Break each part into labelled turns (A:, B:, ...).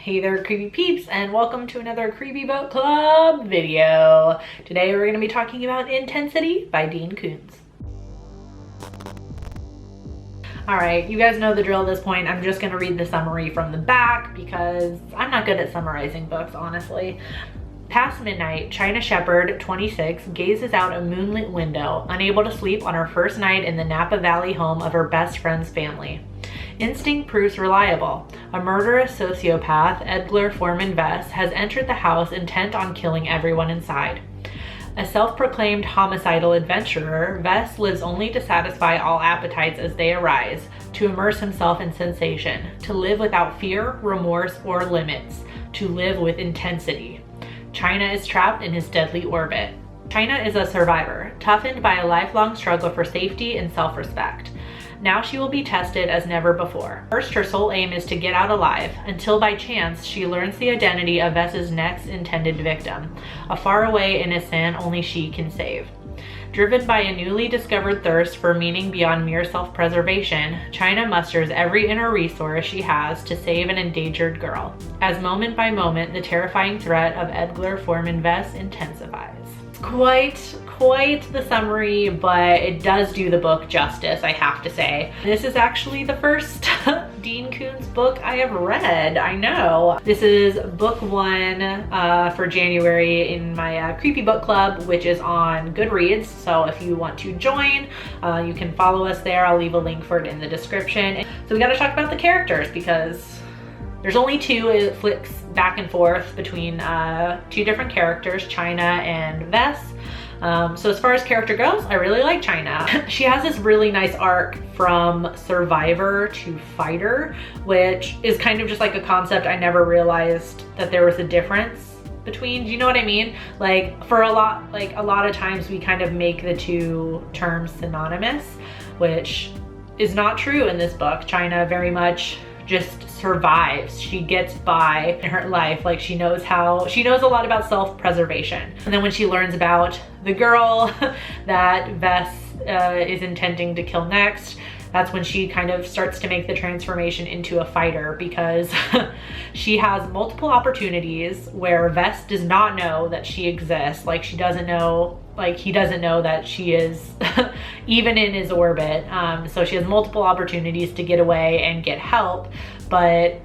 A: Hey there, creepy peeps, and welcome to another Creepy Book Club video. Today we're going to be talking about Intensity by Dean Koontz. Alright, you guys know the drill at this point. I'm just going to read the summary from the back because I'm not good at summarizing books, honestly. Past midnight, China Shepherd, 26, gazes out a moonlit window, unable to sleep on her first night in the Napa Valley home of her best friend's family. Instinct proves reliable. A murderous sociopath, Edgar Foreman Vess, has entered the house intent on killing everyone inside. A self-proclaimed homicidal adventurer, Vess lives only to satisfy all appetites as they arise, to immerse himself in sensation, to live without fear, remorse, or limits, to live with intensity. China is trapped in his deadly orbit. China is a survivor, toughened by a lifelong struggle for safety and self-respect. Now she will be tested as never before. First, her sole aim is to get out alive, until by chance she learns the identity of Vess's next intended victim, a faraway innocent only she can save. Driven by a newly discovered thirst for meaning beyond mere self-preservation, China musters every inner resource she has to save an endangered girl, as moment by moment the terrifying threat of Edgar Foreman Vess intensifies. Quite the summary, but it does do the book justice, I have to say. This is actually the first Dean Koontz book I have read, I know. This is book one for January in my Creepy Book Club, which is on Goodreads. So if you want to join, you can follow us there. I'll leave a link for it in the description. So we gotta talk about the characters because there's only two. It flips back and forth between two different characters, China and Vess. So as far as character goes, I really like China. She has this really nice arc from survivor to fighter, which is kind of just like a concept I never realized that there was a difference between. Do you know what I mean? Like for a lot of times we kind of make the two terms synonymous, which is not true in this book. China very much just survives. She gets by in her life. Like she knows a lot about self-preservation. And then when she learns about the girl that Vess is intending to kill next, that's when she kind of starts to make the transformation into a fighter, because she has multiple opportunities where Vess does not know that she exists. Like he doesn't know that she is even in his orbit. So she has multiple opportunities to get away and get help, but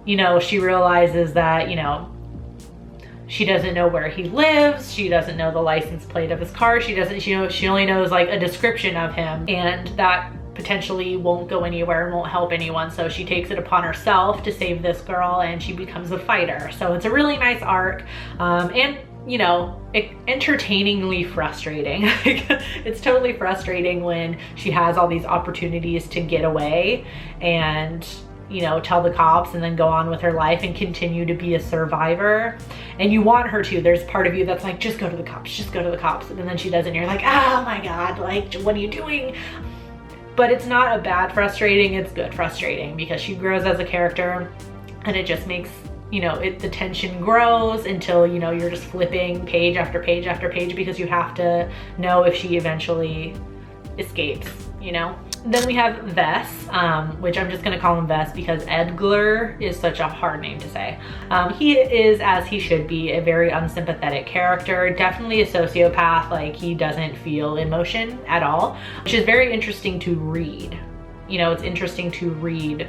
A: she realizes that she doesn't know where he lives. She doesn't know the license plate of his car. She only knows like a description of him, and that potentially won't go anywhere and won't help anyone. So she takes it upon herself to save this girl, and she becomes a fighter. So it's a really nice arc, and entertainingly frustrating. It's totally frustrating when she has all these opportunities to get away and tell the cops and then go on with her life and continue to be a survivor. And you want her to. There's part of you that's like, just go to the cops, just go to the cops. And then she does it and you're like, oh my God, like, what are you doing? But it's not a bad frustrating, it's good frustrating, because she grows as a character, and it just makes, the tension grows until, you're just flipping page after page after page, because you have to know if she eventually escapes, Then we have Vess, which I'm just gonna call him Vess because Edgar is such a hard name to say. He is, as he should be, a very unsympathetic character, definitely a sociopath. Like he doesn't feel emotion at all, which is very interesting to read. It's interesting to read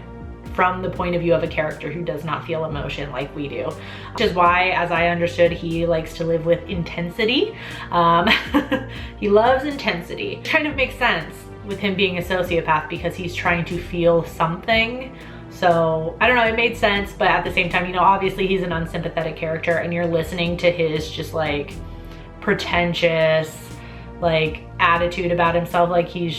A: from the point of view of a character who does not feel emotion like we do, which is why, as I understood, he likes to live with intensity. He loves intensity. Kind of makes sense with him being a sociopath because he's trying to feel something. So I don't know, it made sense, but at the same time, obviously he's an unsympathetic character, and you're listening to his just like pretentious like attitude about himself. Like he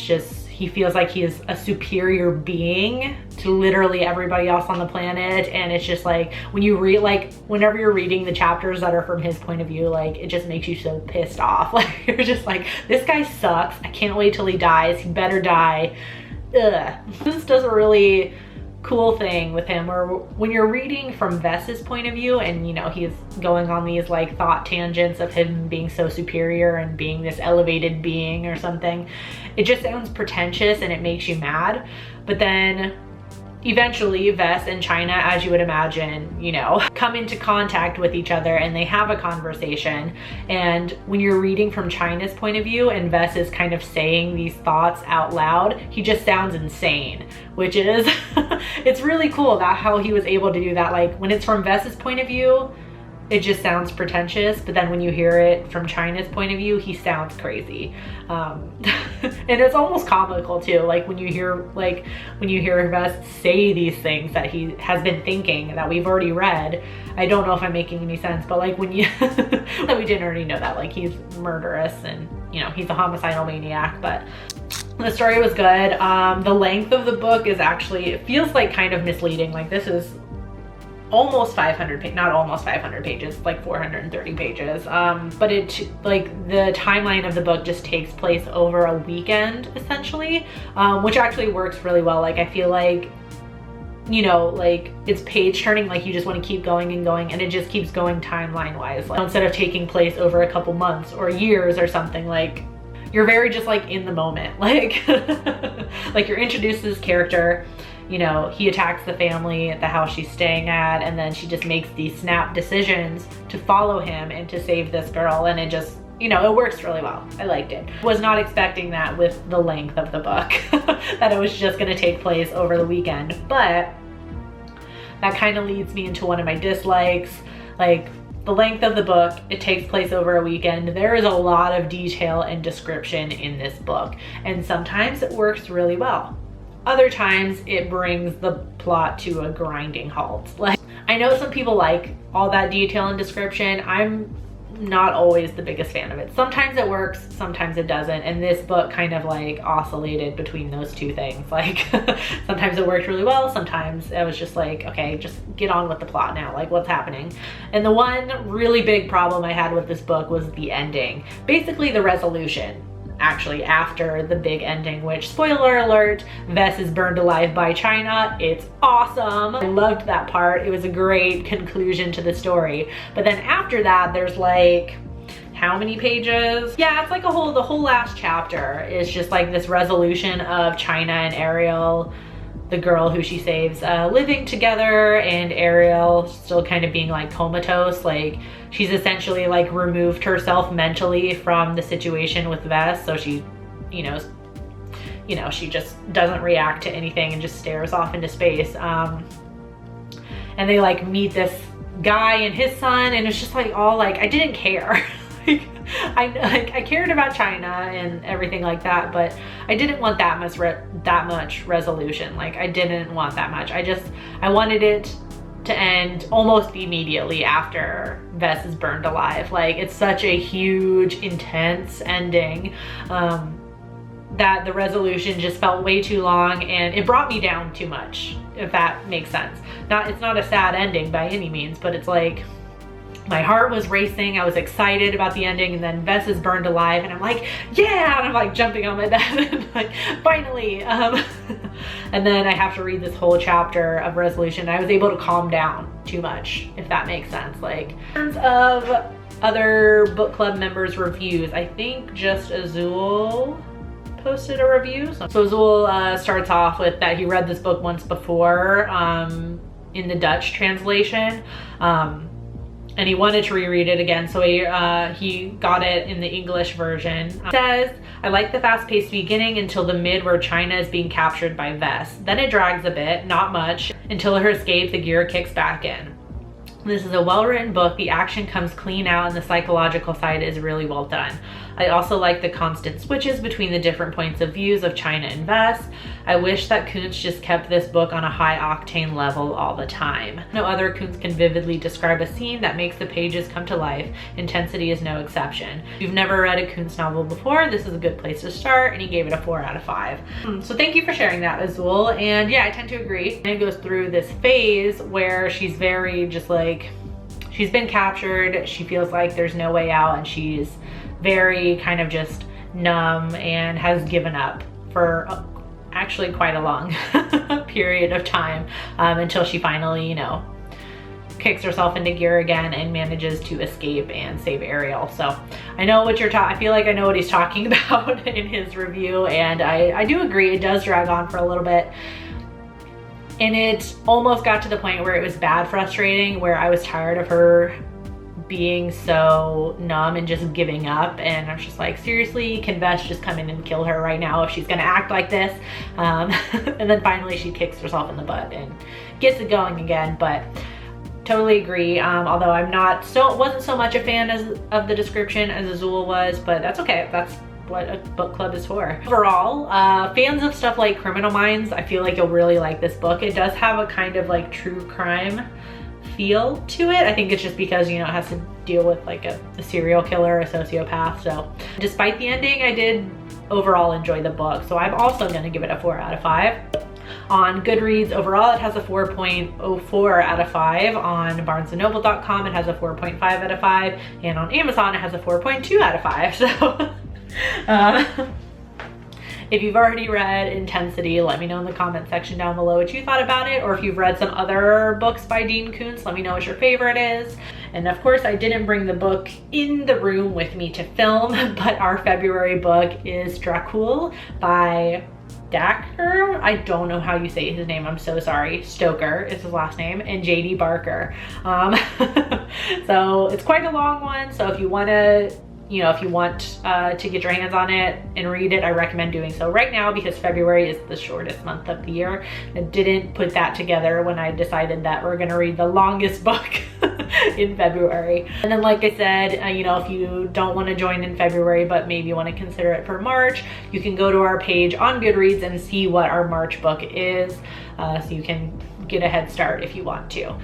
A: feels like he is a superior being to literally everybody else on the planet. And it's just like, when you read, like whenever you're reading the chapters that are from his point of view, like it just makes you so pissed off. Like you're just like, this guy sucks. I can't wait till he dies. He better die. Ugh. This does a really cool thing with him where when you're reading from Vess's point of view, and he's going on these like thought tangents of him being so superior and being this elevated being or something, it just sounds pretentious and it makes you mad. But then eventually Vess and China, as you would imagine, you know, come into contact with each other and they have a conversation. And when you're reading from China's point of view and Vess is kind of saying these thoughts out loud, he just sounds insane, which is, it's really cool about how he was able to do that. Like when it's from Vess's point of view, it just sounds pretentious, but then when you hear it from China's point of view, he sounds crazy. And it's almost comical too. Like when you hear Vess say these things that he has been thinking that we've already read. I don't know if I'm making any sense, but like when you, that we didn't already know that, like he's murderous and you know, he's a homicidal maniac, but the story was good. The length of the book is actually, it feels like kind of misleading. Like this is almost 500 pages, not almost 500 pages, like 430 pages. But it, like the timeline of the book just takes place over a weekend essentially, which actually works really well. Like I feel like, you know, like it's page turning, like you just want to keep going and going, and it just keeps going timeline wise. Like instead of taking place over a couple months or years or something, like you're very just like in the moment, like, like you're introduced to this character. You know, he attacks the family at the house she's staying at, and then she just makes these snap decisions to follow him and to save this girl, and it just, you know, it works really well. I liked it. Was not expecting that with the length of the book, that it was just gonna take place over the weekend, but that kind of leads me into one of my dislikes. Like the length of the book, it takes place over a weekend. There is a lot of detail and description in this book, and sometimes it works really well. Other times it brings the plot to a grinding halt. Like I know some people like all that detail and description. I'm not always the biggest fan of it. Sometimes it works, sometimes it doesn't. And this book kind of like oscillated between those two things. Like sometimes it worked really well. Sometimes I was just like, okay, just get on with the plot now. Like what's happening? And the one really big problem I had with this book was the ending. Basically the resolution. Actually after the big ending, which, spoiler alert, Vess is burned alive by China. It's awesome. I loved that part. It was a great conclusion to the story. But then after that, there's like, how many pages? Yeah, it's like the whole last chapter is just like this resolution of China and Ariel, the girl who she saves, living together, and Ariel still kind of being like comatose. Like she's essentially like removed herself mentally from the situation with Vess, so she, you know, she just doesn't react to anything and just stares off into space. And they like meet this guy and his son, and it's just like all like, I didn't care. I cared about China and everything like that, but I didn't want that much resolution. Like I didn't want that much. I wanted it to end almost immediately after Vess is burned alive. Like it's such a huge, intense ending that the resolution just felt way too long, and it brought me down too much, if that makes sense. It's not a sad ending by any means, but it's like, my heart was racing. I was excited about the ending, and then Vess is burned alive, and I'm like, yeah, and I'm like jumping on my bed and like, finally. And then I have to read this whole chapter of resolution. I was able to calm down too much, if that makes sense. Like in terms of other book club members' reviews, I think just Azul posted a review. So Azul starts off with that he read this book once before in the Dutch translation. And he wanted to reread it again, so he got it in the English version. It says, I like the fast-paced beginning until the mid where China is being captured by Vess. Then it drags a bit, not much, until her escape, the gear kicks back in. This is a well-written book. The action comes clean out, and the psychological side is really well done. I also like the constant switches between the different points of views of China and Vess. I wish that Koontz just kept this book on a high-octane level all the time. No other Koontz can vividly describe a scene that makes the pages come to life. Intensity is no exception. If you've never read a Koontz novel before, this is a good place to start, and he gave it a 4 out of 5. So thank you for sharing that, Azul. And yeah, I tend to agree. And it goes through this phase where she's very just like, she's been captured, she feels like there's no way out, and she's very kind of just numb and has given up for actually quite a long period of time until she finally, you know, kicks herself into gear again and manages to escape and save Ariel. So I know what you're I feel like I know what he's talking about in his review, and I do agree, it does drag on for a little bit. And it almost got to the point where it was bad frustrating, where I was tired of her being so numb and just giving up, and I was just like, seriously, can Beth just come in and kill her right now if she's gonna act like this? And then finally she kicks herself in the butt and gets it going again. But totally agree, although I'm wasn't so much a fan of the description as Azul was, but that's okay. That's what a book club is for. Overall, fans of stuff like Criminal Minds, I feel like you'll really like this book. It does have a kind of like true crime feel to it. I think it's just because, you know, it has to deal with like a serial killer, a sociopath. So despite the ending, I did overall enjoy the book. So I'm also gonna give it a 4 out of 5. On Goodreads overall, it has a 4.04 out of 5. On barnesandnoble.com, it has a 4.5 out of 5. And on Amazon, it has a 4.2 out of 5. So if you've already read Intensity, let me know in the comment section down below what you thought about it, or if you've read some other books by Dean Koontz, let me know what your favorite is. And of course, I didn't bring the book in the room with me to film, but our February book is Dracul by Dacker. I don't know how you say his name, I'm so sorry. Stoker is his last name, and J.D. Barker. So it's quite a long one, so if you want to, you know, if you want to get your hands on it and read it, I recommend doing so right now, because February is the shortest month of the year. I didn't put that together when I decided that we're gonna read the longest book in February. And then, like I said, you know, if you don't want to join in February, but maybe you want to consider it for March, you can go to our page on Goodreads and see what our March book is, so you can get a head start if you want to.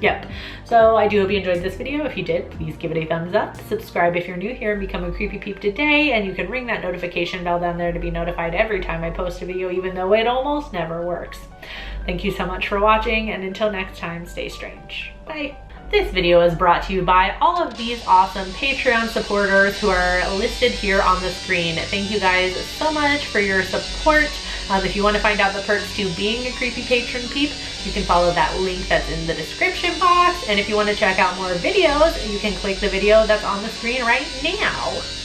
A: Yep. So I do hope you enjoyed this video. If you did, please give it a thumbs up. Subscribe if you're new here and become a Creepy Peep today. And you can ring that notification bell down there to be notified every time I post a video, even though it almost never works. Thank you so much for watching, and until next time, stay strange. Bye. This video is brought to you by all of these awesome Patreon supporters who are listed here on the screen. Thank you guys so much for your support. If you want to find out the perks to being a Creepy Patron Peep, you can follow that link that's in the description box. And if you want to check out more videos, you can click the video that's on the screen right now.